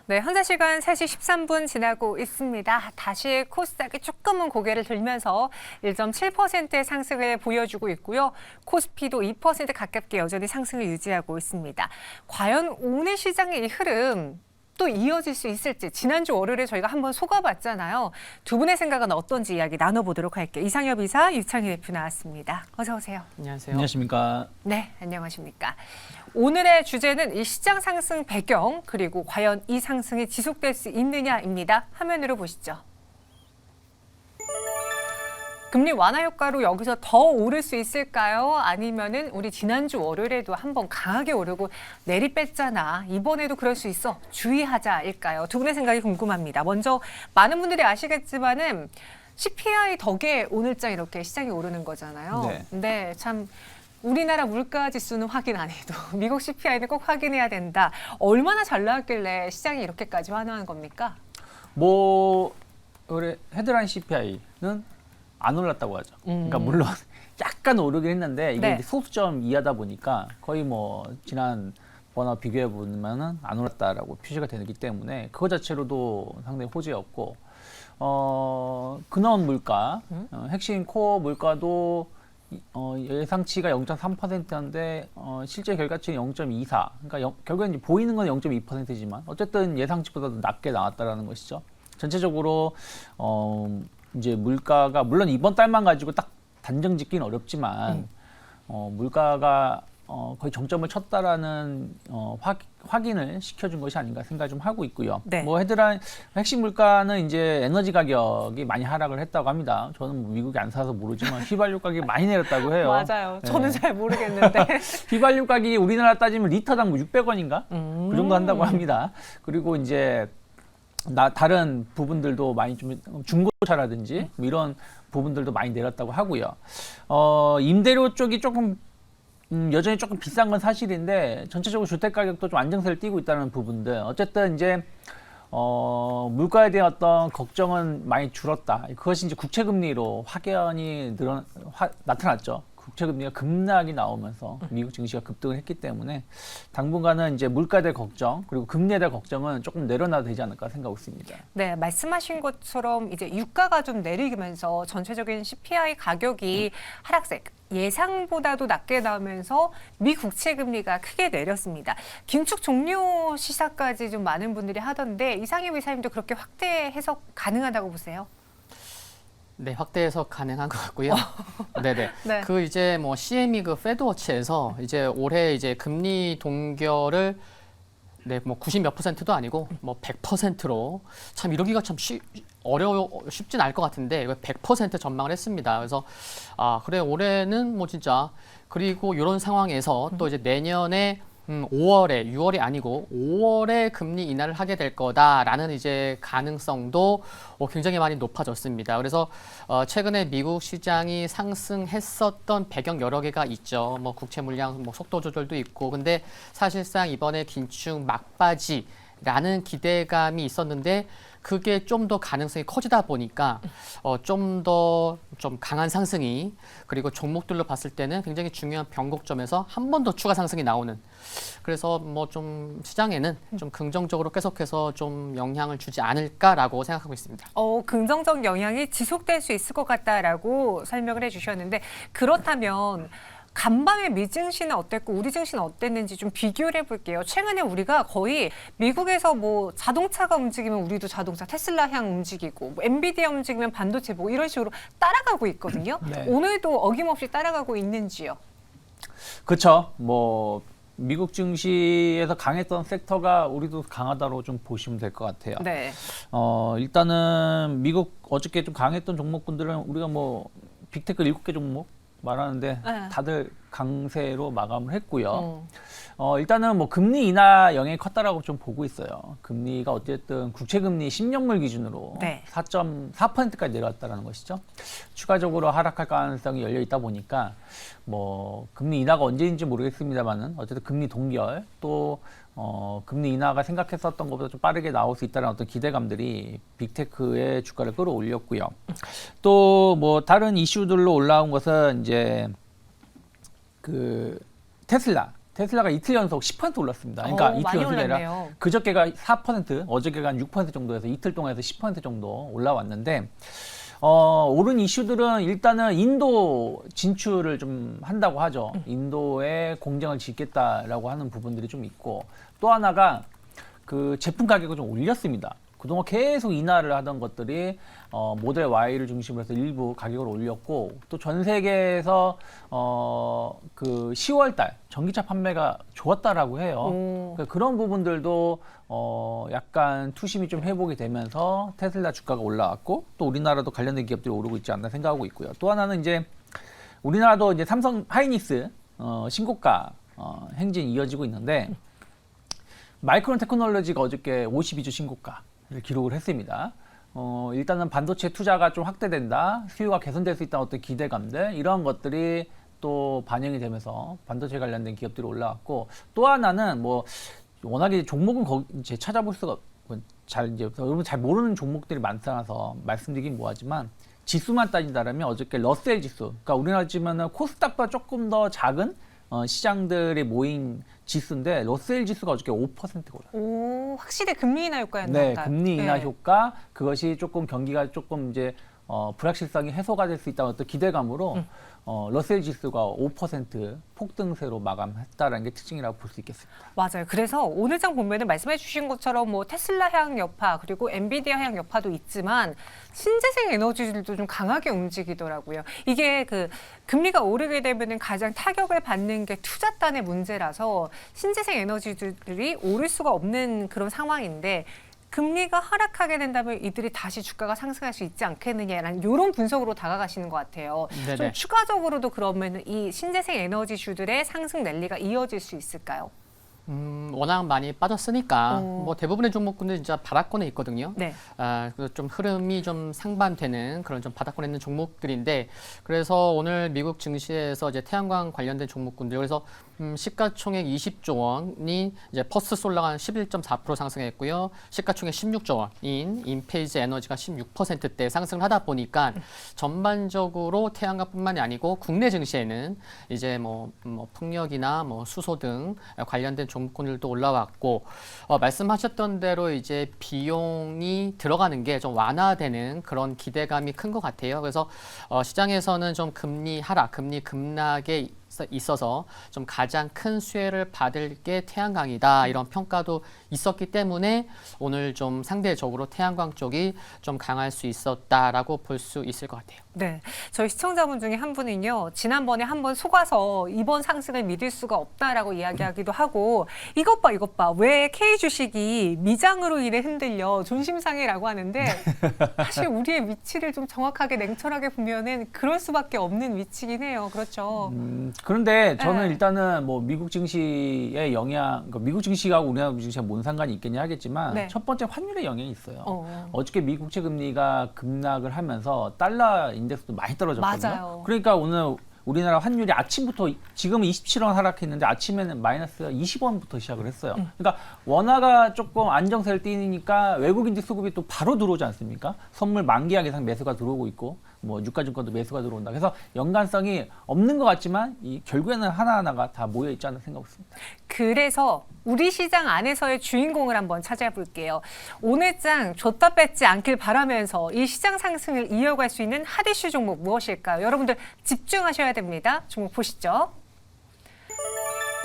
네, 현재 시간 3시 13분 지나고 있습니다. 다시 코스닥이 조금은 고개를 들면서 1.7%의 상승을 보여주고 있고요. 코스피도 2% 가깝게 여전히 상승을 유지하고 있습니다. 과연 오늘 시장의 이 흐름 또 이어질 수 있을지 지난주 월요일에 저희가 한번 속아봤잖아요. 두 분의 생각은 어떤지 이야기 나눠보도록 할게요. 이상엽 이사, 유창희 대표 나왔습니다. 어서 오세요. 안녕하세요. 안녕하십니까. 네, 안녕하십니까. 오늘의 주제는 이 시장 상승 배경 그리고 과연 이 상승이 지속될 수 있느냐입니다. 화면으로 보시죠. 금리 완화 효과로 여기서 더 오를 수 있을까요? 아니면은 우리 지난주 월요일에도 한번 강하게 오르고 내리뺐잖아. 이번에도 그럴 수 있어. 주의하자일까요? 두 분의 생각이 궁금합니다. 먼저 많은 분들이 아시겠지만은 CPI 덕에 오늘자 이렇게 시장이 오르는 거잖아요. 네. 근데 참 우리나라 물가 지수는 확인 안 해도 미국 CPI는 꼭 확인해야 된다. 얼마나 잘 나왔길래 시장이 이렇게까지 환호한 겁니까? 뭐 올해 헤드라인 CPI는 안 올랐다고 하죠. 그러니까 물론 약간 오르긴 했는데 이게 네. 이제 소수점 이하다 보니까 거의 뭐 지난 번화 비교해 보면은 안 올랐다라고 표시가 되기 때문에 그거 자체로도 상당히 호재였고 근원 물가 핵심 코어 물가도 예상치가 0.3%인데 실제 결과치는 0.24. 그러니까 결국엔 이제 보이는 건 0.2%지만 어쨌든 예상치보다도 낮게 나왔다라는 것이죠. 전체적으로 이제 물가가 물론 이번 달만 가지고 딱 단정 짓기는 어렵지만 물가가 거의 정점을 쳤다라는 확인을 시켜준 것이 아닌가 생각을 좀 하고 있고요. 네. 뭐 헤드라인 핵심 물가는 이제 에너지 가격이 많이 하락을 했다고 합니다. 저는 뭐 미국에 안 사서 모르지만 휘발유 가격이 많이 내렸다고 해요. 맞아요. 저는 네. 잘 모르겠는데. 휘발유 가격이 우리나라 따지면 리터당 600원인가? 그 정도 한다고 합니다. 그리고 이제 다른 부분들도 많이 좀 중고차라든지 뭐 이런 부분들도 많이 내렸다고 하고요. 임대료 쪽이 조금 여전히 조금 비싼 건 사실인데 전체적으로 주택 가격도 좀 안정세를 띠고 있다는 부분들. 어쨌든 이제 물가에 대한 어떤 걱정은 많이 줄었다. 그것이 이제 국채금리로 확연히 나타났죠. 국채금리가 급락이 나오면서 미국 증시가 급등을 했기 때문에 당분간은 이제 물가에 대한 걱정 그리고 금리에 대한 걱정은 조금 내려놔도 되지 않을까 생각하고 있습니다. 네, 말씀하신 것처럼 이제 유가가 좀 내리면서 전체적인 CPI 가격이 하락세 예상보다도 낮게 나오면서 미 국채 금리가 크게 내렸습니다. 긴축 종료 시사까지 좀 많은 분들이 하던데 이상엽 이사님도 그렇게 확대 해석 가능하다고 보세요? 네, 확대 해석 가능한 것 같고요. 네네. 네. 그 이제 뭐 CME 그 페드워치에서 이제 올해 이제 금리 동결을 네, 뭐 90 몇 %도 아니고 뭐 100%로 참 이러기가 참 쉽진 않을 것 같은데 100% 전망을 했습니다. 그래서 그래 올해는 뭐 진짜 그리고 이런 상황에서 또 이제 내년에 5월에 6월이 아니고 5월에 금리 인하를 하게 될 거다라는 이제 가능성도 굉장히 많이 높아졌습니다. 그래서 최근에 미국 시장이 상승했었던 배경 여러 개가 있죠. 뭐 국채 물량 뭐 속도 조절도 있고, 근데 사실상 이번에 긴축 막바지라는 기대감이 있었는데 그게 좀 더 가능성이 커지다 보니까 좀 더 좀 강한 상승이 그리고 종목들로 봤을 때는 굉장히 중요한 변곡점에서 한 번 더 추가 상승이 나오는 그래서 뭐 좀 시장에는 좀 긍정적으로 계속해서 좀 영향을 주지 않을까라고 생각하고 있습니다. 긍정적 영향이 지속될 수 있을 것 같다라고 설명을 해주셨는데 그렇다면 간밤에 미 증시는 어땠고 우리 증시는 어땠는지 좀 비교를 해볼게요. 최근에 우리가 거의 미국에서 뭐 자동차가 움직이면 우리도 자동차 테슬라 향 움직이고 뭐 엔비디아 움직이면 반도체 보고 이런 식으로 따라가고 있거든요. 네. 오늘도 어김없이 따라가고 있는지요? 그렇죠. 뭐 미국 증시에서 강했던 섹터가 우리도 강하다로 좀 보시면 될 것 같아요. 네. 일단은 미국 어저께 좀 강했던 종목군들은 우리가 뭐 빅테크 7개 종목 말하는데 네. 다들 강세로 마감을 했고요. 일단은 뭐 금리 인하 영향이 컸다라고 좀 보고 있어요. 금리가 어쨌든 국채금리 10년물 기준으로 네. 4.4%까지 내려왔다는 것이죠. 추가적으로 하락할 가능성이 열려 있다 보니까 뭐 금리 인하가 언제인지 모르겠습니다만은 어쨌든 금리 동결 또 금리 인하가 생각했었던 것보다 좀 빠르게 나올 수 있다는 어떤 기대감들이 빅테크의 주가를 끌어올렸고요. 또 뭐 다른 이슈들로 올라온 것은 이제 그 테슬라 테슬라가 이틀 연속 10% 올랐습니다. 그러니까 이틀 많이 연속이 아니라 올랐네요. 그저께가 4%, 어저께가 한 6% 정도에서 이틀 동안에서 10% 정도 올라왔는데 오른 이슈들은 일단은 인도 진출을 좀 한다고 하죠. 인도에 공장을 짓겠다라고 하는 부분들이 좀 있고 또 하나가 그 제품 가격을 좀 올렸습니다. 그동안 계속 인하를 하던 것들이 모델 Y를 중심으로 해서 일부 가격을 올렸고 또 전 세계에서 그 10월 달 전기차 판매가 좋았다라고 해요. 그러니까 그런 부분들도 약간 투심이 좀 회복이 되면서 테슬라 주가가 올라왔고 또 우리나라도 관련된 기업들이 오르고 있지 않나 생각하고 있고요. 또 하나는 이제 우리나라도 이제 삼성 하이닉스 신고가 행진이 이어지고 있는데 마이크론 테크놀로지가 어저께 52주 신고가를 기록을 했습니다. 일단은 반도체 투자가 좀 확대된다, 수요가 개선될 수 있다는 어떤 기대감들 이런 것들이 또 반영이 되면서 반도체 관련된 기업들이 올라왔고 또 하나는 뭐 워낙에 종목은 이제 찾아볼 수가 잘 이제 여러분 잘 모르는 종목들이 많아서 말씀드리긴 뭐하지만 지수만 따진다라면 어저께 러셀 지수, 그러니까 우리나라 치면은 코스닥보다 조금 더 작은 시장들이 모인 지수인데 러셀 지수가 어저께 5%가 올랐어요. 오, 확실히 금리 인하 효과였나 네, 보다. 금리 인하 네. 효과 그것이 조금 경기가 조금 이제 불확실성이 해소가 될 수 있다는 어떤 기대감으로 러셀 지수가 5% 폭등세로 마감했다라는 게 특징이라고 볼 수 있겠습니다. 맞아요. 그래서 오늘 장 보면은 말씀해 주신 것처럼 뭐 테슬라 향 여파 그리고 엔비디아 향 여파도 있지만 신재생 에너지들도 좀 강하게 움직이더라고요. 이게 그 금리가 오르게 되면은 가장 타격을 받는 게 투자단의 문제라서 신재생 에너지들이 오를 수가 없는 그런 상황인데 금리가 하락하게 된다면 이들이 다시 주가가 상승할 수 있지 않겠느냐라는 이런 분석으로 다가가시는 것 같아요. 네네. 좀 추가적으로도 그러면 이 신재생 에너지주들의 상승 랠리가 이어질 수 있을까요? 워낙 많이 빠졌으니까 오. 뭐 대부분의 종목군들 진짜 바닥권에 있거든요. 네. 그래서 좀 흐름이 좀 상반되는 그런 좀 바닥권에 있는 종목들인데 그래서 오늘 미국 증시에서 이제 태양광 관련된 종목군들 그래서 시가총액 20조 원이 이제 퍼스솔라가 11.4% 상승했고요. 시가총액 16조 원인 인페이즈 에너지가 16%대 상승을 하다 보니까 전반적으로 태양광뿐만이 아니고 국내 증시에는 이제 뭐 풍력이나 뭐 수소 등 관련된 종목군들도 올라왔고 말씀하셨던 대로 이제 비용이 들어가는 게 좀 완화되는 그런 기대감이 큰 것 같아요. 그래서 시장에서는 좀 금리 하락, 금리 급락에 있어서 좀 가장 큰 수혜를 받을 게 태양광이다 이런 평가도 있었기 때문에 오늘 좀 상대적으로 태양광 쪽이 좀 강할 수 있었다라고 볼 수 있을 것 같아요. 네, 저희 시청자분 중에 한 분은요, 지난번에 한번 속아서 이번 상승을 믿을 수가 없다라고 이야기하기도 하고, 이것 봐, 왜 K 주식이 미장으로 인해 흔들려 존심상해라고 하는데, 사실 우리의 위치를 좀 정확하게 냉철하게 보면은 그럴 수밖에 없는 위치긴 해요. 그렇죠. 그런데 저는 네. 일단은 뭐 미국 증시의 영향, 그러니까 미국 증시가 우리나라 증시가 뭔 상관이 있겠냐 하겠지만 네. 첫 번째 환율의 영향이 있어요. 어. 어저께 미 국채 금리가 급락을 하면서 달러 인덱스도 많이 떨어졌거든요. 맞아요. 그러니까 오늘 우리나라 환율이 아침부터 지금은 27원 하락했는데 아침에는 마이너스 20원부터 시작을 했어요. 그러니까 원화가 조금 안정세를 띠니까 외국인들 수급이 또 바로 들어오지 않습니까? 선물 만기약 이상 매수가 들어오고 있고 뭐 유가증권도 매수가 들어온다. 그래서 연관성이 없는 것 같지만 결국에는 하나하나가 다 모여 있지 않나 생각했습니다. 그래서 우리 시장 안에서의 주인공을 한번 찾아볼게요. 오늘 장 줬다 뺏지 않길 바라면서 이 시장 상승을 이어갈 수 있는 핫 이슈 종목 무엇일까요? 여러분들 집중하셔야 됩니다. 종목 보시죠.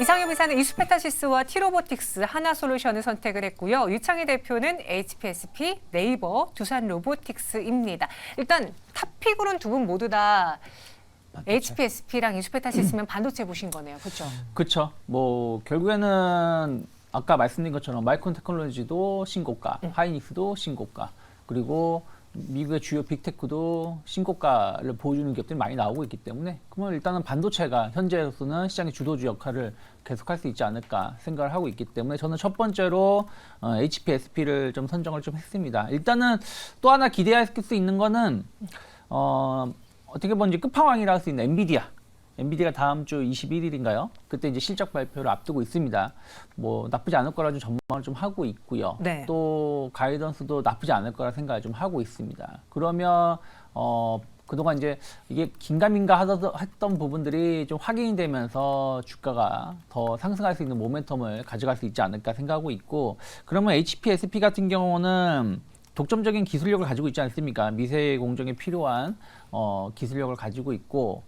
이상엽 이사는 이수페타시스와 티로보틱스, 하나솔루션을 선택을 했고요. 유창희 대표는 HPSP, 네이버, 두산로보틱스입니다. 일단 탑픽으로는 두 분 모두 다 HPSP랑 이수페타시스면 반도체 보신 거네요. 그렇죠? 그렇죠. 뭐 결국에는 아까 말씀드린 것처럼 마이크론 테크놀로지도 신고가, 하이닉스도 신고가, 그리고 미국의 주요 빅테크도 신고가를 보여주는 기업들이 많이 나오고 있기 때문에 그러면 일단은 반도체가 현재로서는 시장의 주도주 역할을 계속할 수 있지 않을까 생각을 하고 있기 때문에 저는 첫 번째로 HPSP를 좀 선정을 좀 했습니다. 일단은 또 하나 기대할 수 있는 거는 어떻게 보면 이제 끝판왕이라 할 수 있는 엔비디아가 다음 주 21일인가요? 그때 이제 실적 발표를 앞두고 있습니다. 뭐 나쁘지 않을 거라 좀 전망을 좀 하고 있고요. 네. 또 가이던스도 나쁘지 않을 거라 생각을 좀 하고 있습니다. 그러면 그동안 이제 이게 긴가민가 했던 부분들이 좀 확인이 되면서 주가가 더 상승할 수 있는 모멘텀을 가져갈 수 있지 않을까 생각하고 있고, 그러면 HPSP 같은 경우는 독점적인 기술력을 가지고 있지 않습니까? 미세 공정에 필요한 기술력을 가지고 있고,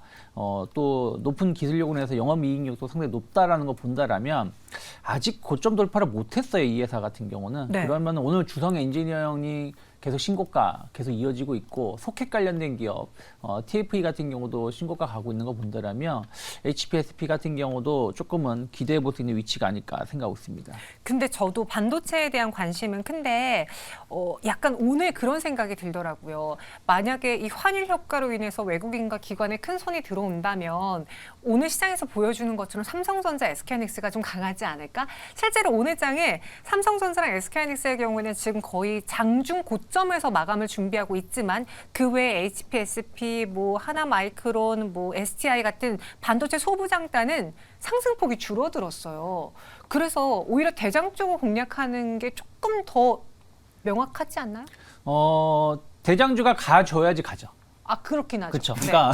또 높은 기술력으로 해서 영업이익률도 상당히 높다라는 거 본다라면 아직 고점 돌파를 못했어요, 이 회사 같은 경우는. 네. 그러면 오늘 주성 엔지니어링이 계속 신고가 계속 이어지고 있고, 소켓 관련된 기업 TFE 같은 경우도 신고가 가고 있는 거 본다라면 HPSP 같은 경우도 조금은 기대해 볼 수 있는 위치가 아닐까 생각하고 있습니다. 근데 저도 반도체에 대한 관심은 큰데 약간 오늘 그런 생각이 들더라고요. 만약에 이 환율 효과로 인해서 외국인과 기관에 큰 손이 들어온다면 오늘 시장에서 보여주는 것처럼 삼성전자, SK하이닉스가 좀 강하지 않을까? 실제로 오늘 장에 삼성전자랑 SK하이닉스의 경우에는 지금 거의 장중 고점에서 마감을 준비하고 있지만 그 외에 HPSP, 뭐 하나마이크론, 뭐 STI 같은 반도체 소부장단은 상승폭이 줄어들었어요. 그래서 오히려 대장 쪽을 공략하는 게 조금 더 명확하지 않나요? 대장주가 가줘야지 가죠. 아, 그렇긴 하죠. 그렇죠. 네. 그러니까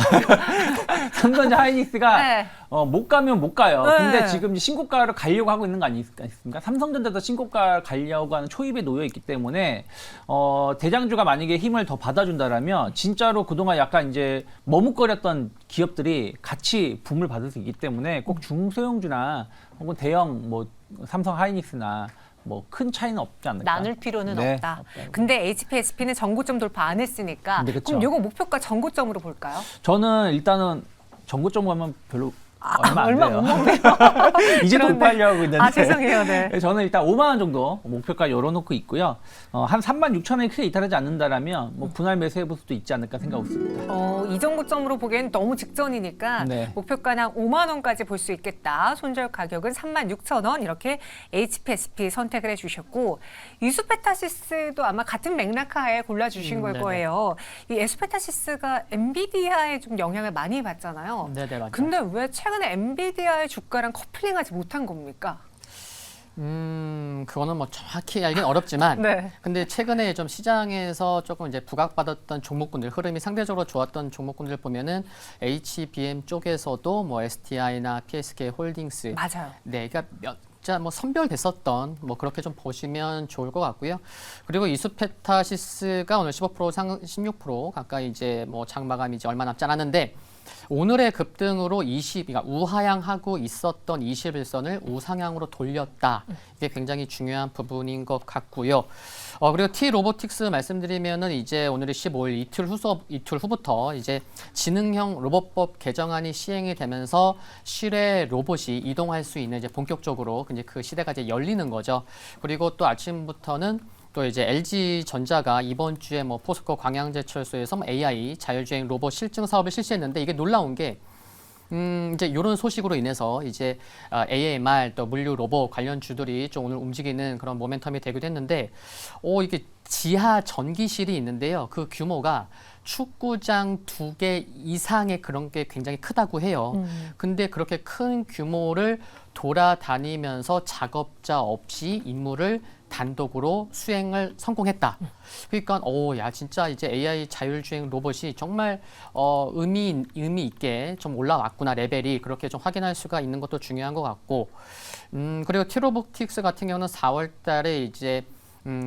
삼성전자 하이닉스가 네. 못 가면 못 가요. 네. 근데 지금 신고가를 가려고 하고 있는 거 아니겠습니까? 삼성전자도 신고가를 가려고 하는 초입에 놓여 있기 때문에 대장주가 만약에 힘을 더 받아준다라면 진짜로 그동안 약간 이제 머뭇거렸던 기업들이 같이 붐을 받을 수 있기 때문에 꼭 중소형주나 혹은 대형 뭐 삼성 하이닉스나 뭐 큰 차이는 없지 않을까. 나눌 필요는 네, 없다. 없다. 근데 HPSP는 전고점 돌파 안 했으니까 네, 그쵸. 그럼 요거 목표가 전고점으로 볼까요? 저는 일단은 전고점 가면 별로 얼마 안 얼마 돼요. 못 먹네요. 이제 그런데. 돌파하려고 있는데. 아, 죄송해요. 네. 저는 일단 5만 원 정도 목표가 열어놓고 있고요. 한 3만 6천 원이 크게 이탈하지 않는다라면 뭐 분할 매수해볼 수도 있지 않을까 생각하고 있습니다. 이전 고점으로 보기엔 너무 직전이니까 네. 목표가는 한 5만 원까지 볼 수 있겠다. 손절 가격은 3만 6천 원 이렇게 HPSP 선택을 해주셨고 이수페타시스도 아마 같은 맥락하에 골라주신 걸 네네. 거예요. 이 에수페타시스가 엔비디아에 좀 영향을 많이 받잖아요. 네네, 맞죠. 근데 왜 최근에 엔비디아의 주가랑 커플링하지 못한 겁니까? 그거는 뭐 정확히 알긴 어렵지만, 네. 근데 최근에 좀 시장에서 조금 이제 부각받았던 종목군들, 흐름이 상대적으로 좋았던 종목군들 보면은 HBM 쪽에서도 뭐 STI나 PSK 홀딩스, 맞아요. 네, 그러니까 뭐 선별됐었던 뭐 그렇게 좀 보시면 좋을 것 같고요. 그리고 이수페타시스가 오늘 16% 가까이 이제 뭐 장마감이 이제 얼마 남지 않았는데. 오늘의 급등으로 그러니까 우하향하고 있었던 21선을 우상향으로 돌렸다. 이게 굉장히 중요한 부분인 것 같고요. 그리고 T-로보틱스 말씀드리면은 이제 오늘이 15일 이틀 후부터 이제 지능형 로봇법 개정안이 시행이 되면서 실외 로봇이 이동할 수 있는 이제 본격적으로 이제 그 시대가 이제 열리는 거죠. 그리고 또 아침부터는 또 이제 LG전자가 이번 주에 뭐 포스코 광양제철소에서 뭐 AI 자율주행 로봇 실증 사업을 실시했는데 이게 놀라운 게 이제 이런 소식으로 인해서 이제 AMR 또 물류 로봇 관련 주들이 좀 오늘 움직이는 그런 모멘텀이 되기도 했는데 이게 지하 전기실이 있는데요. 그 규모가 축구장 2개 이상의 그런 게 굉장히 크다고 해요. 근데 그렇게 큰 규모를 돌아다니면서 작업자 없이 임무를 단독으로 수행을 성공했다. 그러니까 야 진짜 이제 AI 자율주행 로봇이 정말 의미 있게 좀 올라왔구나 레벨이 그렇게 좀 확인할 수가 있는 것도 중요한 것 같고 그리고 T-로보틱스 같은 경우는 4월달에 이제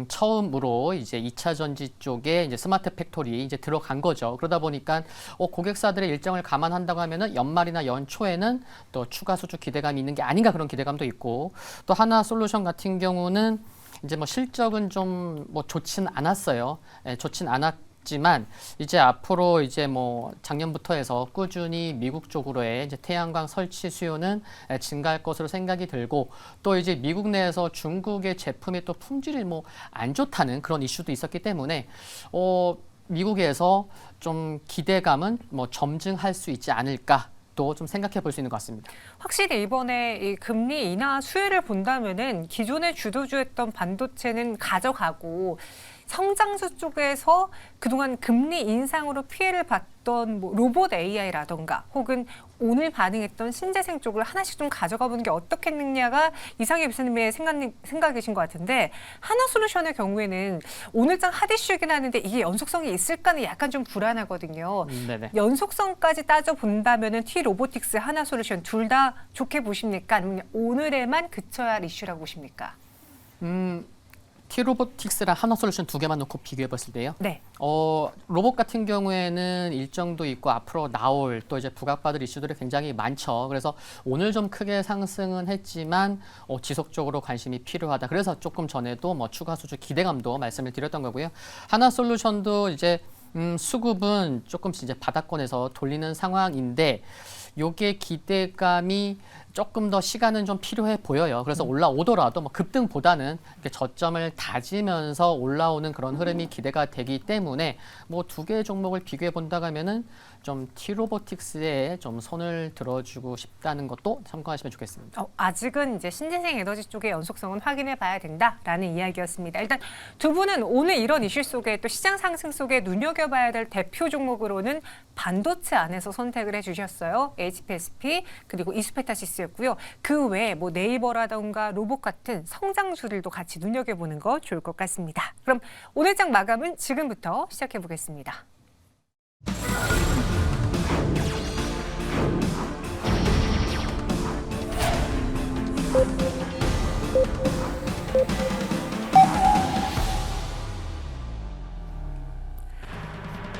처음으로 이제 2차 전지 쪽에 이제 스마트 팩토리 이제 들어간 거죠. 그러다 보니까 고객사들의 일정을 감안한다고 하면은 연말이나 연초에는 또 추가 수주 기대감이 있는 게 아닌가 그런 기대감도 있고 또 하나솔루션 같은 경우는 이제 뭐 실적은 좀 뭐 좋진 않았어요. 좋진 않았지만 이제 앞으로 이제 뭐 작년부터 해서 꾸준히 미국 쪽으로의 이제 태양광 설치 수요는 증가할 것으로 생각이 들고 또 이제 미국 내에서 중국의 제품의 또 품질이 뭐 안 좋다는 그런 이슈도 있었기 때문에 미국에서 좀 기대감은 뭐 점증할 수 있지 않을까. 또 좀 생각해 볼 수 있는 것 같습니다. 확실히 이번에 이 금리 인하 수혜를 본다면은 기존에 주도주였던 반도체는 가져가고 성장수 쪽에서 그동안 금리 인상으로 피해를 어떤 뭐 로봇 AI라던가 혹은 오늘 반응했던 신재생 쪽을 하나씩 좀 가져가 보는 게 어떻겠느냐가 이상희 교수님의 생각이신 것 같은데 하나솔루션의 경우에는 오늘장 핫이슈이긴 하는데 이게 연속성이 있을까는 약간 좀 불안하거든요. 네네. 연속성까지 따져본다면은 T-로보틱스, 하나솔루션 둘 다 좋게 보십니까? 아니면 오늘에만 그쳐야 할 이슈라고 보십니까? T-로보틱스랑 하나솔루션 두 개만 놓고 비교해 봤을 때요. 네. 로봇 같은 경우에는 일정도 있고 앞으로 나올 또 이제 부각받을 이슈들이 굉장히 많죠. 그래서 오늘 좀 크게 상승은 했지만 지속적으로 관심이 필요하다. 그래서 조금 전에도 뭐 추가 수주 기대감도 말씀을 드렸던 거고요. 하나솔루션도 이제 수급은 조금씩 이제 바닥권에서 돌리는 상황인데 요게 기대감이 조금 더 시간은 좀 필요해 보여요. 그래서 올라오더라도 뭐 급등보다는 이렇게 저점을 다지면서 올라오는 그런 흐름이 기대가 되기 때문에 뭐 두 개의 종목을 비교해 본다고 하면은 좀 T-로보틱스에 좀 손을 들어주고 싶다는 것도 참고하시면 좋겠습니다. 아직은 이제 신재생 에너지 쪽의 연속성은 확인해 봐야 된다라는 이야기였습니다. 일단 두 분은 오늘 이런 이슈 속에 또 시장 상승 속에 눈여겨봐야 될 대표 종목으로는 반도체 안에서 선택을 해주셨어요. HPSP 그리고 이수페타시스였고요. 그 외에 뭐 네이버라던가 로봇 같은 성장주들도 같이 눈여겨보는 거 좋을 것 같습니다. 그럼 오늘장 마감은 지금부터 시작해 보겠습니다.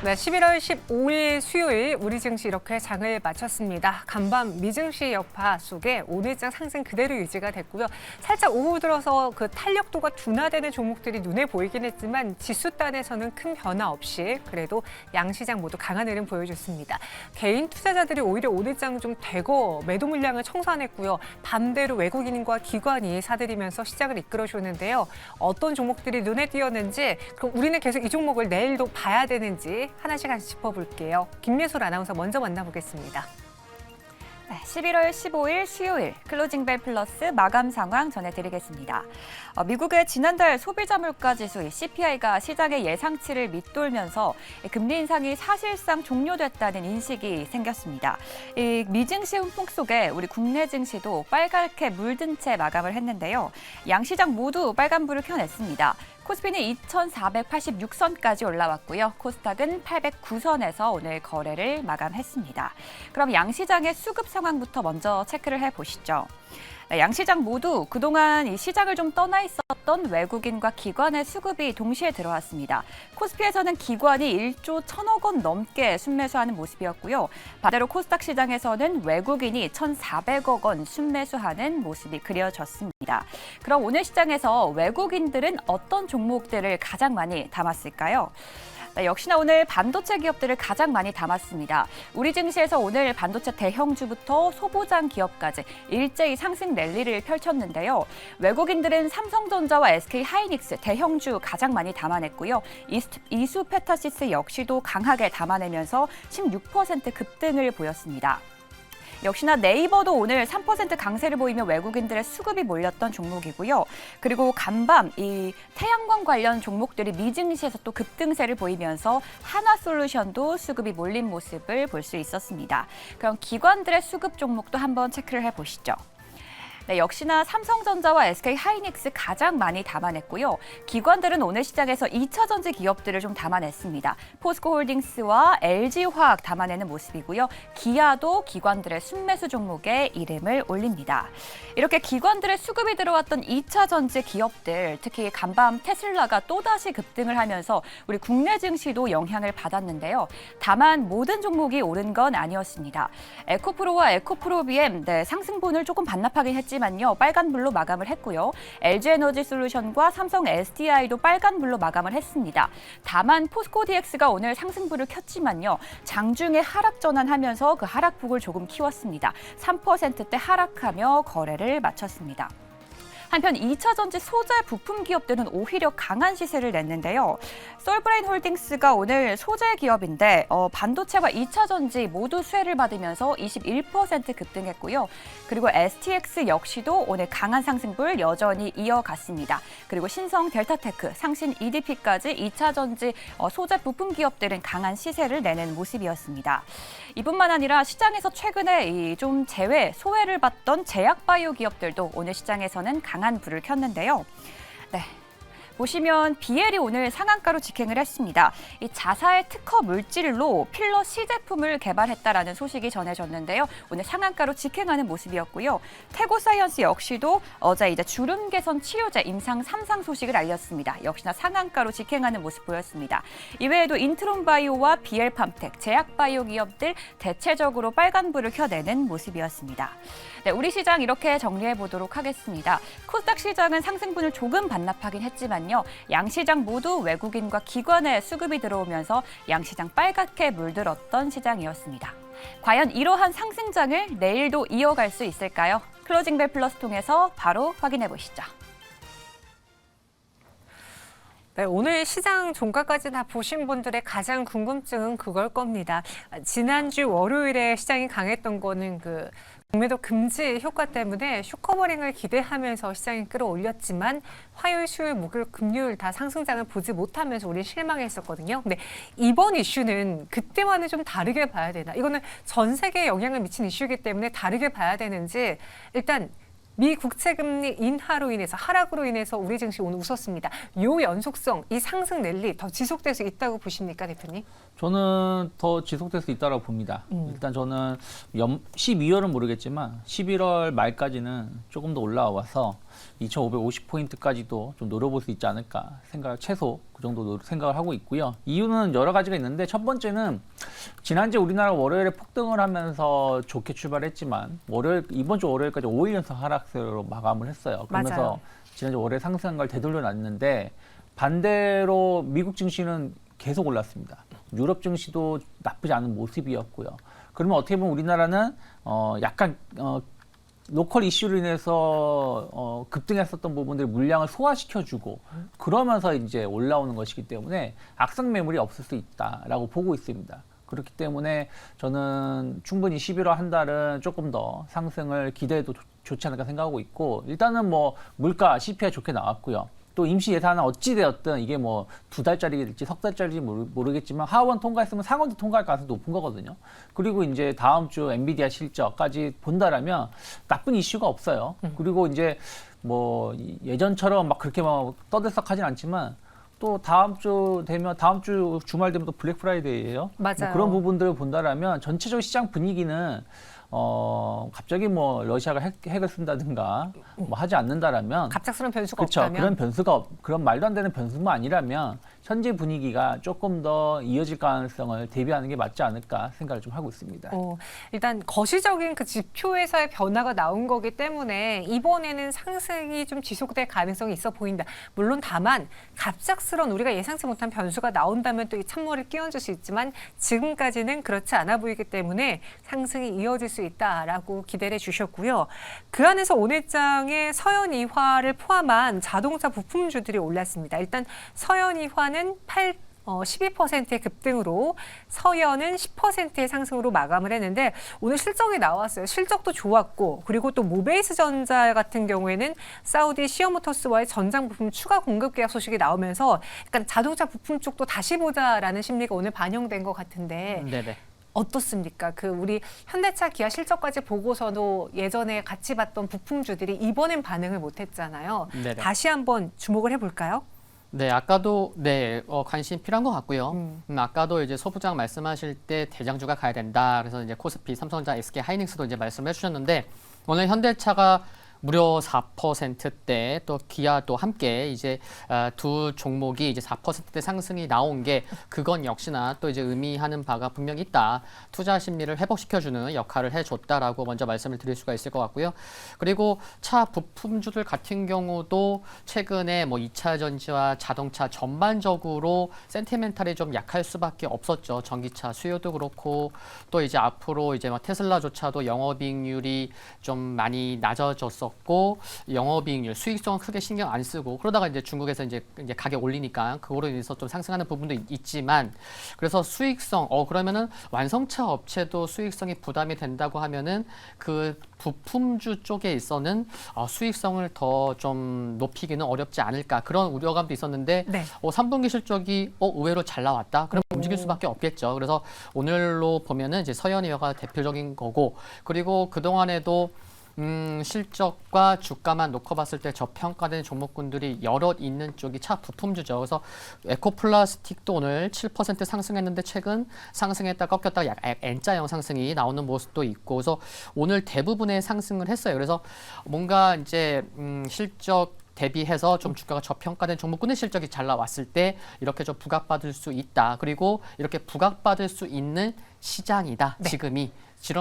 네, 11월 15일 수요일 우리 증시 이렇게 장을 마쳤습니다. 간밤 미증시 여파 속에 오늘장 상승 그대로 유지가 됐고요. 살짝 오후 들어서 그 탄력도가 둔화되는 종목들이 눈에 보이긴 했지만 지수단에서는 큰 변화 없이 그래도 양시장 모두 강한 흐름 보여줬습니다. 개인 투자자들이 오히려 오늘장 좀 대거 매도 물량을 청산했고요. 반대로 외국인과 기관이 사들이면서 시장을 이끌어줬는데요. 어떤 종목들이 눈에 띄었는지 그럼 우리는 계속 이 종목을 내일도 봐야 되는지 하나씩 짚어볼게요. 김예솔 아나운서 먼저 만나보겠습니다. 네, 11월 15일 수요일 클로징벨 플러스 마감 상황 전해드리겠습니다. 미국의 지난달 소비자 물가 지수 CPI가 시장의 예상치를 밑돌면서 금리 인상이 사실상 종료됐다는 인식이 생겼습니다. 이 미증시 훈풍 속에 우리 국내 증시도 빨갛게 물든 채 마감을 했는데요. 양시장 모두 빨간불을 켜냈습니다. 코스피는 2,486선까지 올라왔고요. 코스닥은 809선에서 오늘 거래를 마감했습니다. 그럼 양시장의 수급 상황부터 먼저 체크를 해보시죠. 양시장 모두 그동안 이 시장을 좀 떠나 있었던 외국인과 기관의 수급이 동시에 들어왔습니다. 코스피에서는 기관이 1조 1,000억 원 넘게 순매수하는 모습이었고요. 반대로 코스닥 시장에서는 외국인이 1,400억 원 순매수하는 모습이 그려졌습니다. 그럼 오늘 시장에서 외국인들은 어떤 종목들을 가장 많이 담았을까요? 역시나 오늘 반도체 기업들을 가장 많이 담았습니다. 우리 증시에서 오늘 반도체 대형주부터 소보장 기업까지 일제히 상승 랠리를 펼쳤는데요. 외국인들은 삼성전자와 SK하이닉스 대형주 가장 많이 담아냈고요. 이수페타시스 역시도 강하게 담아내면서 16% 급등을 보였습니다. 역시나 네이버도 오늘 3% 강세를 보이며 외국인들의 수급이 몰렸던 종목이고요. 그리고 간밤 이 태양광 관련 종목들이 미증시에서 또 급등세를 보이면서 하나솔루션도 수급이 몰린 모습을 볼 수 있었습니다. 그럼 기관들의 수급 종목도 한번 체크를 해보시죠. 네, 역시나 삼성전자와 SK하이닉스 가장 많이 담아냈고요. 기관들은 오늘 시장에서 2차 전지 기업들을 좀 담아냈습니다. 포스코홀딩스와 LG화학 담아내는 모습이고요. 기아도 기관들의 순매수 종목에 이름을 올립니다. 이렇게 기관들의 수급이 들어왔던 2차 전지 기업들, 특히 간밤 테슬라가 또다시 급등을 하면서 우리 국내 증시도 영향을 받았는데요. 다만 모든 종목이 오른 건 아니었습니다. 에코프로와 에코프로비엠 상승분을 조금 반납하긴 했지만요. 빨간불로 마감을 했고요. LG에너지솔루션과 삼성 SDI도 빨간불로 마감을 했습니다. 다만 포스코DX가 오늘 상승불을 켰지만요. 장중에 하락 전환하면서 그 하락폭을 조금 키웠습니다. 3%대 하락하며 거래를 마쳤습니다. 한편 2차 전지 소재 부품 기업들은 오히려 강한 시세를 냈는데요. 솔브레인 홀딩스가 오늘 소재 기업인데 반도체와 2차 전지 모두 수혜를 받으면서 21% 급등했고요. 그리고 STX 역시도 오늘 강한 상승불 여전히 이어갔습니다. 그리고 신성 델타테크, 상신 EDP까지 2차 전지 소재 부품 기업들은 강한 시세를 내는 모습이었습니다. 이뿐만 아니라 시장에서 최근에 좀 소외를 받던 제약바이오 기업들도 오늘 시장에서는 강한 불을 켰는데요. 네. 보시면 BL이 오늘 상한가로 직행을 했습니다. 이 자사의 특허 물질로 필러 시제품을 개발했다라는 소식이 전해졌는데요. 오늘 상한가로 직행하는 모습이었고요. 태고사이언스 역시도 어제 주름 개선 치료제 임상 3상 소식을 알렸습니다. 역시나 상한가로 직행하는 모습 보였습니다. 이외에도 인트론바이오와 BL팜텍, 제약바이오 기업들 대체적으로 빨간불을 켜내는 모습이었습니다. 네, 우리 시장 이렇게 정리해 보도록 하겠습니다. 코스닥 시장은 상승분을 조금 반납하긴 했지만요. 양시장 모두 외국인과 기관의 수급이 들어오면서 양시장 빨갛게 물들었던 시장이었습니다. 과연 이러한 상승장을 내일도 이어갈 수 있을까요? 클로징벨 플러스 통해서 바로 확인해 보시죠. 네, 오늘 시장 종가까지 다 보신 분들의 가장 궁금증은 그걸 겁니다. 지난주 월요일에 시장이 강했던 거는 공매도 금지 효과 때문에 쇼커버링을 기대하면서 시장이 끌어올렸지만 화요일, 수요일, 목요일, 금요일 다 상승장을 보지 못하면서 우리 실망했었거든요. 근데 이번 이슈는 그때와는 좀 다르게 봐야 되나? 이거는 전 세계에 영향을 미친 이슈이기 때문에 다르게 봐야 되는지 일단 미 국채금리 인하로 인해서 하락으로 인해서 우리 증시 오늘 웃었습니다. 요 연속성, 이 상승 랠리 더 지속될 수 있다고 보십니까, 대표님? 저는 더 지속될 수 있다고 봅니다. 일단 저는 12월은 모르겠지만 11월 말까지는 조금 더 올라와서 2,550포인트까지도 좀 노려볼 수 있지 않을까 최소 그 정도 생각을 하고 있고요. 이유는 여러 가지가 있는데 첫 번째는 지난주 우리나라 월요일에 폭등을 하면서 좋게 출발했지만 이번 주 월요일까지 5일 연속 하락세로 마감을 했어요. 그러면서 맞아요. 지난주 월요일 상승한 걸 되돌려놨는데 반대로 미국 증시는 계속 올랐습니다. 유럽 증시도 나쁘지 않은 모습이었고요. 그러면 어떻게 보면 우리나라는 약간 로컬 이슈로 인해서 급등했었던 부분들 물량을 소화시켜주고 그러면서 이제 올라오는 것이기 때문에 악성 매물이 없을 수 있다라고 보고 있습니다. 그렇기 때문에 저는 충분히 11월 한 달은 조금 더 상승을 기대해도 좋지 않을까 생각하고 있고 일단은 물가 CPI 좋게 나왔고요. 또 임시 예산은 어찌되었든 이게 2달짜리일지 석 달짜리일지 모르겠지만 하원 통과했으면 상원도 통과할 가능성이 높은 거거든요. 그리고 이제 다음 주 엔비디아 실적까지 본다라면 나쁜 이슈가 없어요. 그리고 이제 예전처럼 그렇게 떠들썩하진 않지만 또 다음 주 주말 되면 또 블랙 프라이데이예요. 맞아요. 그런 부분들을 본다라면 전체적인 시장 분위기는 갑자기 러시아가 핵을 쓴다든가 하지 않는다라면 갑작스러운 변수가 그렇죠. 없다면 그런 말도 안 되는 변수만 아니라면 현재 분위기가 조금 더 이어질 가능성을 대비하는 게 맞지 않을까 생각을 좀 하고 있습니다. 일단 거시적인 그 지표에서의 변화가 나온 거기 때문에 이번에는 상승이 좀 지속될 가능성이 있어 보인다. 물론 다만 갑작스러운 우리가 예상치 못한 변수가 나온다면 또 이 찬물을 끼얹을 수 있지만 지금까지는 그렇지 않아 보이기 때문에 상승이 이어질 수 있다라고 기대를 해주셨고요. 그 안에서 오늘장에 서현이화를 포함한 자동차 부품주들이 올랐습니다. 일단 서현이화는 12%의 급등으로 서현은 10%의 상승으로 마감을 했는데 오늘 실적이 나왔어요. 실적도 좋았고 그리고 또 모베이스 전자 같은 경우에는 사우디 시어모터스와의 전장 부품 추가 공급 계약 소식이 나오면서 약간 자동차 부품 쪽도 다시 보자라는 심리가 오늘 반영된 것 같은데 네네. 어떻습니까? 우리 현대차, 기아 실적까지 보고서도 예전에 같이 봤던 부품주들이 이번엔 반응을 못했잖아요. 네네. 다시 한번 주목을 해볼까요? 네, 아까도 관심 필요한 것 같고요. 아까도 이제 소부장 말씀하실 때 대장주가 가야 된다. 그래서 이제 코스피, 삼성전자, SK 하이닉스도 이제 말씀해 주셨는데 오늘 현대차가 무려 4%대 또 기아도 함께 이제 두 종목이 이제 4%대 상승이 나온 게 그건 역시나 또 이제 의미하는 바가 분명히 있다. 투자 심리를 회복시켜주는 역할을 해줬다라고 먼저 말씀을 드릴 수가 있을 것 같고요. 그리고 차 부품주들 같은 경우도 최근에 2차 전지와 자동차 전반적으로 센티멘탈이 좀 약할 수밖에 없었죠. 전기차 수요도 그렇고 또 이제 앞으로 이제 테슬라조차도 영업이익률이 좀 많이 낮아졌었고 어렵고 영업이익률, 수익성은 크게 신경 안 쓰고 그러다가 이제 중국에서 이제 가격 올리니까 그거로 인해서 좀 상승하는 부분도 있지만 그래서 수익성 그러면은 완성차 업체도 수익성이 부담이 된다고 하면은 그 부품주 쪽에 있어서는 수익성을 더 좀 높이기는 어렵지 않을까 그런 우려감도 있었는데 네. 3분기 실적이 의외로 잘 나왔다. 그럼 움직일 수밖에 없겠죠. 그래서 오늘로 보면은 이제 서현이가 대표적인 거고 그리고 그 동안에도 실적과 주가만 놓고 봤을 때 저평가된 종목군들이 여럿 있는 쪽이 차 부품주죠. 그래서 에코플라스틱도 오늘 7% 상승했는데 최근 상승했다 꺾였다 약 N자형 상승이 나오는 모습도 있고 그래서 오늘 대부분의 상승을 했어요. 그래서 뭔가 이제 실적 대비해서 좀 주가가 저평가된 종목군의 실적이 잘 나왔을 때 이렇게 좀 부각받을 수 있다. 그리고 이렇게 부각받을 수 있는 시장이다. 네. 지금이.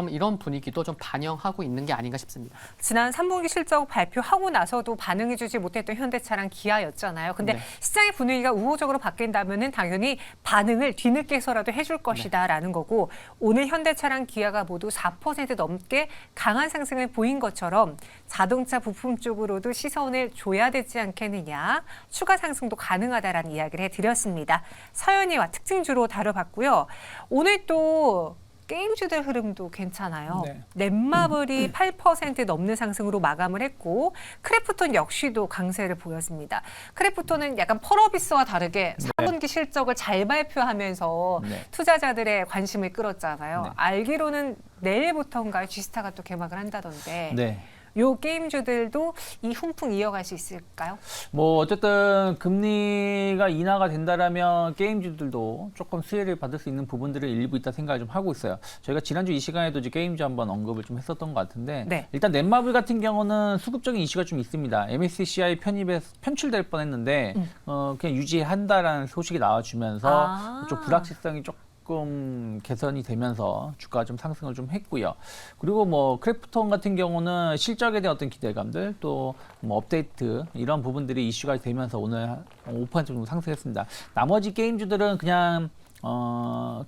이런 분위기도 좀 반영하고 있는 게 아닌가 싶습니다. 지난 3분기 실적 발표하고 나서도 반응해주지 못했던 현대차랑 기아였잖아요. 근데 네. 시장의 분위기가 우호적으로 바뀐다면은 당연히 반응을 뒤늦게서라도 해줄 것이다라는 거고 오늘 현대차랑 기아가 모두 4% 넘게 강한 상승을 보인 것처럼 자동차 부품 쪽으로도 시선을 줘야 되지 않겠느냐. 추가 상승도 가능하다라는 이야기를 해드렸습니다. 서현이와 특징주로 다뤄봤고요. 오늘 또 게임주들 흐름도 괜찮아요. 네. 넷마블이 8% 넘는 상승으로 마감을 했고 크래프톤 역시도 강세를 보였습니다. 크래프톤은 약간 펄어비스와 다르게 4분기 실적을 잘 발표하면서 네. 투자자들의 관심을 끌었잖아요. 네. 알기로는 내일부터인가요? G스타가 또 개막을 한다던데 네. 요 게임주들도 이 훈풍 이어갈 수 있을까요? 뭐 어쨌든 금리가 인하가 된다라면 게임주들도 조금 수혜를 받을 수 있는 부분들을 일부 있다 생각을 좀 하고 있어요. 저희가 지난주 이 시간에도 이제 게임주 한번 언급을 좀 했었던 것 같은데 네. 일단 넷마블 같은 경우는 수급적인 이슈가 좀 있습니다. MSCI 편입에 편출될 뻔했는데 그냥 유지한다라는 소식이 나와주면서 좀 불확실성이 조금 개선이 되면서 주가가 좀 상승을 좀 했고요. 그리고 뭐 크래프톤 같은 경우는 실적에 대한 어떤 기대감들 또 뭐 업데이트 이런 부분들이 이슈가 되면서 오늘 5% 정도 상승했습니다. 나머지 게임주들은 그냥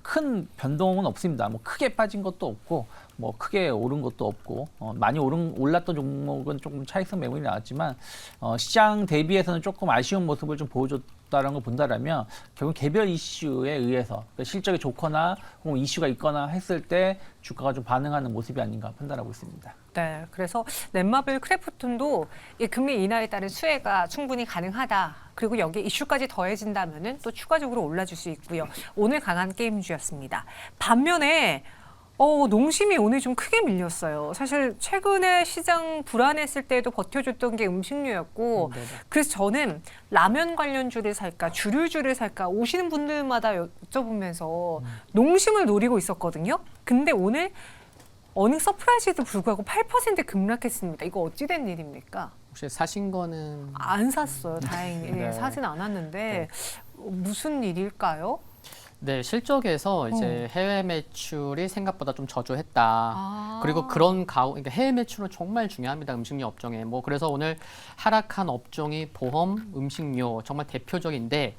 큰 변동은 없습니다. 뭐 크게 빠진 것도 없고 뭐 크게 오른 것도 없고 많이 올랐던 종목은 조금 차익성 매물이 나왔지만 시장 대비해서는 조금 아쉬운 모습을 좀 보여줬다는 걸 본다라면 결국 개별 이슈에 의해서 그러니까 실적이 좋거나 혹은 이슈가 있거나 했을 때 주가가 좀 반응하는 모습이 아닌가 판단하고 있습니다. 네, 그래서 넷마블 크래프톤도 이 금리 인하에 따른 수혜가 충분히 가능하다. 그리고 여기에 이슈까지 더해진다면은 또 추가적으로 올라줄 수 있고요. 오늘 강한 게임주였습니다. 반면에 농심이 오늘 좀 크게 밀렸어요. 사실 최근에 시장 불안했을 때도 버텨줬던 게 음식료였고 그래서 저는 라면 관련주를 살까 주류주를 살까 오시는 분들마다 여쭤보면서 농심을 노리고 있었거든요. 근데 오늘 어닝 서프라이즈에도 불구하고 8% 급락했습니다. 이거 어찌된 일입니까? 혹시 사신 거는 안 샀어요. 다행히. 네. 사진 않았는데 무슨 일일까요? 네, 실적에서 이제 해외 매출이 생각보다 좀 저조했다. 그리고 그러니까 해외 매출은 정말 중요합니다. 음식료 업종에. 뭐 그래서 오늘 하락한 업종이 보험, 음식료 정말 대표적인데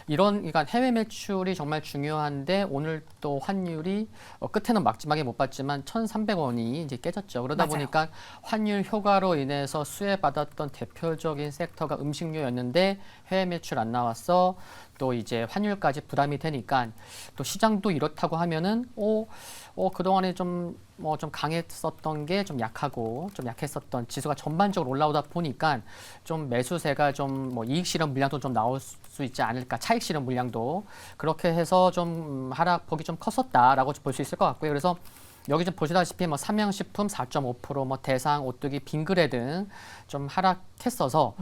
그러니까 해외 매출이 정말 중요한데 오늘 또 환율이 끝에는 마지막에 못 봤지만 1,300원이 이제 깨졌죠. 그러다 맞아요. 보니까 환율 효과로 인해서 수혜받았던 대표적인 섹터가 음식료였는데 해외 매출 안 나왔어. 또 이제 환율까지 부담이 되니까 또 시장도 이렇다고 하면은 그동안에 좀 강했었던 게 좀 약하고 좀 약했었던 지수가 전반적으로 올라오다 보니까 좀 매수세가 좀 뭐 이익 실현 물량도 좀 나올 수 있지 않을까 차익 실현 물량도 그렇게 해서 좀 하락폭이 좀 컸었다라고 볼 수 있을 것 같고요. 그래서 여기 좀 보시다시피 뭐 삼양식품 4.5%, 뭐 대상, 오뚜기, 빙그레 등 좀 하락했어서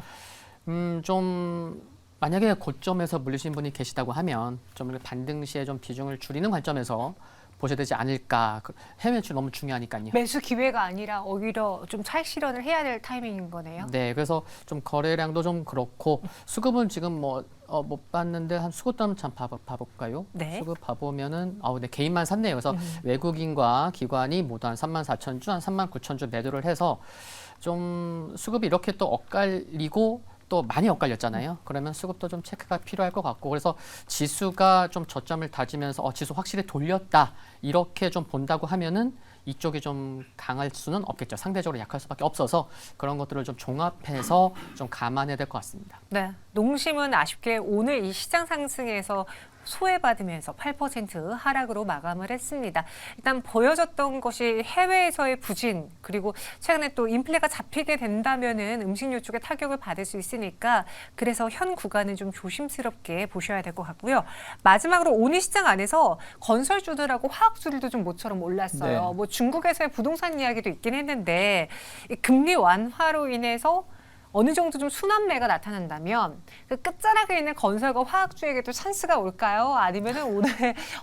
좀 만약에 고점에서 물리신 분이 계시다고 하면 좀 반등 시에 좀 비중을 줄이는 관점에서 보셔야 되지 않을까. 해외 매출 너무 중요하니까요. 매수 기회가 아니라 오히려 좀 차익 실현을 해야 될 타이밍인 거네요. 네, 그래서 좀 거래량도 좀 그렇고 수급은 지금 못 봤는데 한 수급 한번 봐볼까요? 네. 수급 봐보면은 네, 개인만 샀네요. 그래서 외국인과 기관이 모두 한 34,000주, 한 39,000주 매도를 해서 좀 수급이 이렇게 또 엇갈리고 또 많이 엇갈렸잖아요. 그러면 수급도 좀 체크가 필요할 것 같고 그래서 지수가 좀 저점을 다지면서 지수 확실히 돌렸다 이렇게 좀 본다고 하면은 이쪽이 좀 강할 수는 없겠죠. 상대적으로 약할 수밖에 없어서 그런 것들을 좀 종합해서 좀 감안해야 될 것 같습니다. 네, 농심은 아쉽게 오늘 이 시장 상승에서 소외받으면서 8% 하락으로 마감을 했습니다. 일단 보여졌던 것이 해외에서의 부진, 그리고 최근에 또 인플레가 잡히게 된다면은 음식료 쪽에 타격을 받을 수 있으니까 그래서 현 구간은 좀 조심스럽게 보셔야 될 것 같고요. 마지막으로 오늘 시장 안에서 건설주들하고 화학주들도 좀 모처럼 올랐어요. 네. 뭐 중국에서의 부동산 이야기도 있긴 했는데 이 금리 완화로 인해서 어느 정도 좀 순환매가 나타난다면 그 끝자락에 있는 건설과 화학주에게도 찬스가 올까요? 아니면은 오늘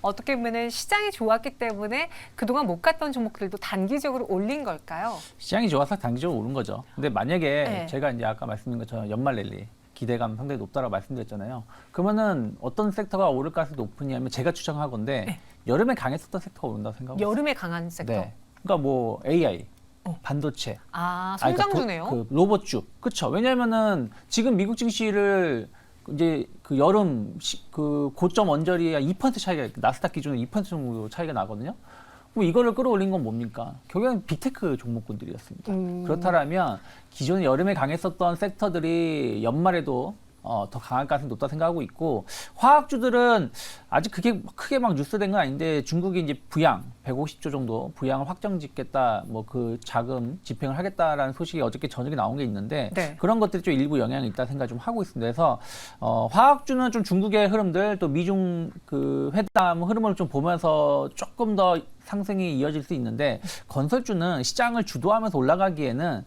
어떻게 보면은 시장이 좋았기 때문에 그동안 못 갔던 종목들도 단기적으로 올린 걸까요? 시장이 좋아서 단기적으로 오른 거죠. 근데 만약에 네. 제가 이제 아까 말씀드린 것처럼 연말 랠리 기대감 상당히 높다라고 말씀드렸잖아요. 그러면은 어떤 섹터가 오를 가능성이 높으냐면 제가 추정하건데 네. 여름에 강했었던 섹터가 오른다고 생각합니다. 여름에 강한 섹터. 네. 그러니까 뭐 AI, 반도체, 아, 아니, 그러니까 성장주네요. 그 로봇주. 그렇죠. 왜냐면은 지금 미국 증시를 이제 그 여름 그 고점 언저리에 2% 차이가 나스닥 기준으로 2% 정도 차이가 나거든요. 그럼 이거를 끌어올린 건 뭡니까? 결국엔 빅테크 종목군들이었습니다. 그렇다면 기존에 여름에 강했었던 섹터들이 연말에도 더 강할 가능성이 높다 생각하고 있고, 화학주들은 아직 그게 크게 막 뉴스된 건 아닌데 중국이 이제 부양 150조 정도 부양을 확정 짓겠다, 뭐 그 자금 집행을 하겠다라는 소식이 어저께 저녁에 나온 게 있는데 네. 그런 것들이 좀 일부 영향이 있다 생각 좀 하고 있습니다. 그래서 화학주는 좀 중국의 흐름들 또 미중 그 회담 흐름을 좀 보면서 조금 더 상승이 이어질 수 있는데, 건설주는 시장을 주도하면서 올라가기에는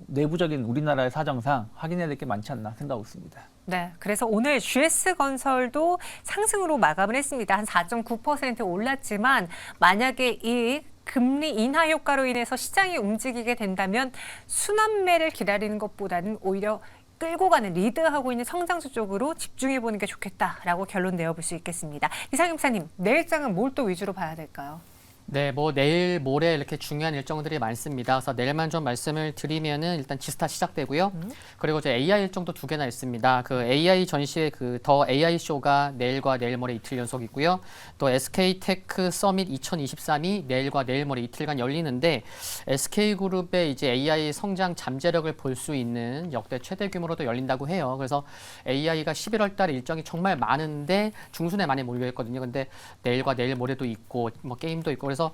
내부적인 우리나라의 사정상 확인해야 될 게 많지 않나 생각하고 있습니다. 네, 그래서 오늘 GS건설도 상승으로 마감을 했습니다. 한 4.9% 올랐지만 만약에 이 금리 인하 효과로 인해서 시장이 움직이게 된다면 순환매를 기다리는 것보다는 오히려 끌고 가는 리드하고 있는 성장주 쪽으로 집중해 보는 게 좋겠다라고 결론 내어볼 수 있겠습니다. 이상임 사님, 내일장은 뭘 또 위주로 봐야 될까요? 네, 뭐 내일 모레 이렇게 중요한 일정들이 많습니다. 그래서 내일만 좀 말씀을 드리면은 일단 지스타 시작되고요. 그리고 이제 AI 일정도 2개나 있습니다. 그 AI 전시회 그 더 AI 쇼가 내일과 내일 모레 이틀 연속 있고요. 또 SK테크 서밋 2023이 내일과 내일 모레 이틀간 열리는데, SK그룹의 이제 AI 성장 잠재력을 볼 수 있는 역대 최대 규모로도 열린다고 해요. 그래서 AI가 11월 달에 일정이 정말 많은데 중순에 많이 몰려 있거든요. 근데 내일과 내일 모레도 있고 뭐 게임도 있고, 그래서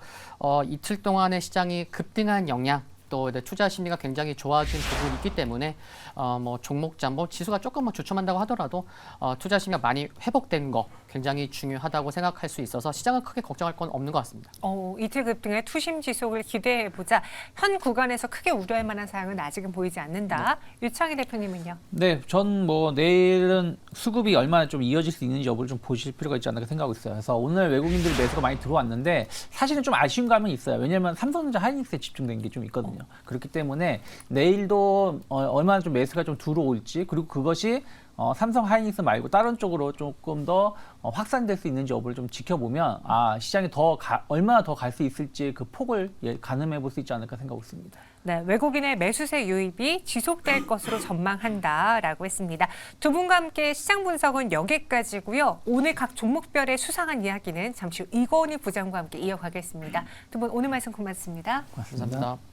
이틀 동안의 시장이 급등한 영향, 또 이제 투자 심리가 굉장히 좋아진 부분이 있기 때문에 뭐 종목장 뭐 지수가 조금 뭐 주춤한다고 하더라도 투자 심리가 많이 회복된 거 굉장히 중요하다고 생각할 수 있어서 시장은 크게 걱정할 건 없는 것 같습니다. 이틀 급등의 투심 지속을 기대해 보자. 현 구간에서 크게 우려할 만한 사항은 아직은 보이지 않는다. 유창희 대표님은요? 네, 전 뭐 내일은 수급이 얼마나 좀 이어질 수 있는지 여부를 좀 보실 필요가 있지 않나 생각하고 있어요. 그래서 오늘 외국인들 매수가 많이 들어왔는데 사실은 좀 아쉬운 감은 있어요. 왜냐하면 삼성전자 하이닉스에 집중된 게 좀 있거든요. 그렇기 때문에 내일도 얼마나 좀 매수가 좀 들어올지, 그리고 그것이 삼성 하이닉스 말고 다른 쪽으로 조금 더 확산될 수 있는지 여부를 좀 지켜보면 시장이 얼마나 더 갈 수 있을지 그 폭을 가늠해 볼 수 있지 않을까 생각하고 있습니다. 네, 외국인의 매수세 유입이 지속될 것으로 전망한다라고 했습니다. 두 분과 함께 시장 분석은 여기까지고요. 오늘 각 종목별의 수상한 이야기는 잠시 후 이건희 부장과 함께 이어가겠습니다. 두 분 오늘 말씀 고맙습니다. 고맙습니다. 감사합니다.